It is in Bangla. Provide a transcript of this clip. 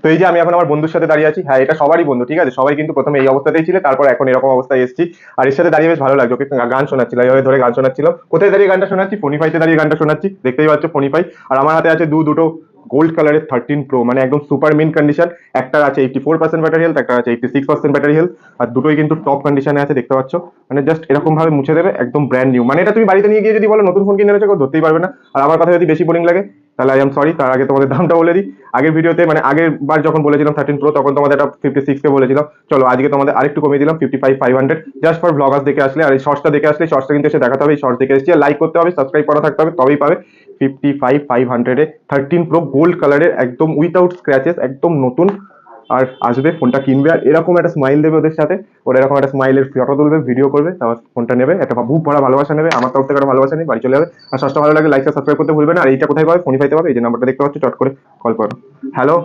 তো এই যে আমি এখন আমার বন্ধুর সাথে দাঁড়িয়ে আছি, হ্যাঁ এটা সবারই বন্ধু, ঠিক আছে, সবাই কিন্তু প্রথমে এই অবস্থাতেই ছিল, তারপর এখন এরকম অবস্থায় এসেছি। আর এর সাথে দাঁড়িয়ে বেশ ভালো লাগছে, ওকে গান শোনাচ্ছিল, এইভাবে ধরে গান শোনাচ্ছিল। কোথায় দাঁড়িয়ে গানটা শোনাচ্ছি? ফোনিফাইতে দাঁড়িয়ে গানটা শোনাচ্ছি, দেখতেই পাচ্ছ ফোনিফাই। আর আমার হাতে আছে দুটো গোল্ড কালারের 13 Pro, মানে একদম সুপার মিন কন্ডিশন। একটার আছে 84% ব্যাটারি হেলথ, একটা আছে 86% ব্যাটারি হেলথ। আর দুটোই কিন্তু টপ কন্ডিশনে আছে, দেখতে পাচ্ছ। মানে জাস্ট এরকম ভাবে মুছে দেবে, একদম ব্র্যান্ড নিউ। মানে এটা তুমি বাড়িতে নিয়ে গিয়ে যদি বলো নতুন ফোন কিনে এনেছো, কেউ ধরতেই পারবে না। আর আমার কথা যদি বেশি বোরিং লাগে তাহলে আই এম সরি, তার আগে তোমাদের দামটা বলে দিই। আগের ভিডিওতে মানে আগের বার যখন বলেছিলাম 13 Pro, তখন তোমাদের এটা 56K বলেছিলাম। চলো আজকে তোমাদের আরেকটু কমিয়ে দিলাম, 55,500, জাস্ট ফর ব্লগার্স দেখে আসলে। আর এই শর্টসটা দেখে আসলে, শর্টসটা কিন্তু এসে দেখাতে হবে, এই শর্টস দেখে এসেছি, লাইক করতে হবে, সাবস্ক্রাইব করা থাকতে হবে, তবেই পাবে 55,500 এ 13 Pro গোল্ড কালারের, একদম উইথাউট স্ক্র্যাচেস, একদম নতুন। আর আসবে, ফোনটা কিনবে, আর এরকম একটা স্মাইল দেবে ওদের সাথে, ওরা এরকম একটা স্মাইলের ফটো তুলবে, ভিডিও করবে, তারপর ফোনটা নেবে, একটা বুক ভরা ভালোবাসা নেবে, আমার তরফ থেকে একটা ভালোবাসা নেবে, বাড়ি চলে যাবে। আর সস্তা ভালো লাগে লাইক সাবস্ক্রাইব করতে ভুলবে না। আর এইটা কোথায় পাবে? ফোনিফাইতে পাবে, এই যে নাম্বারটা দেখতে পাচ্ছ, চট করে কল করো। হ্যালো।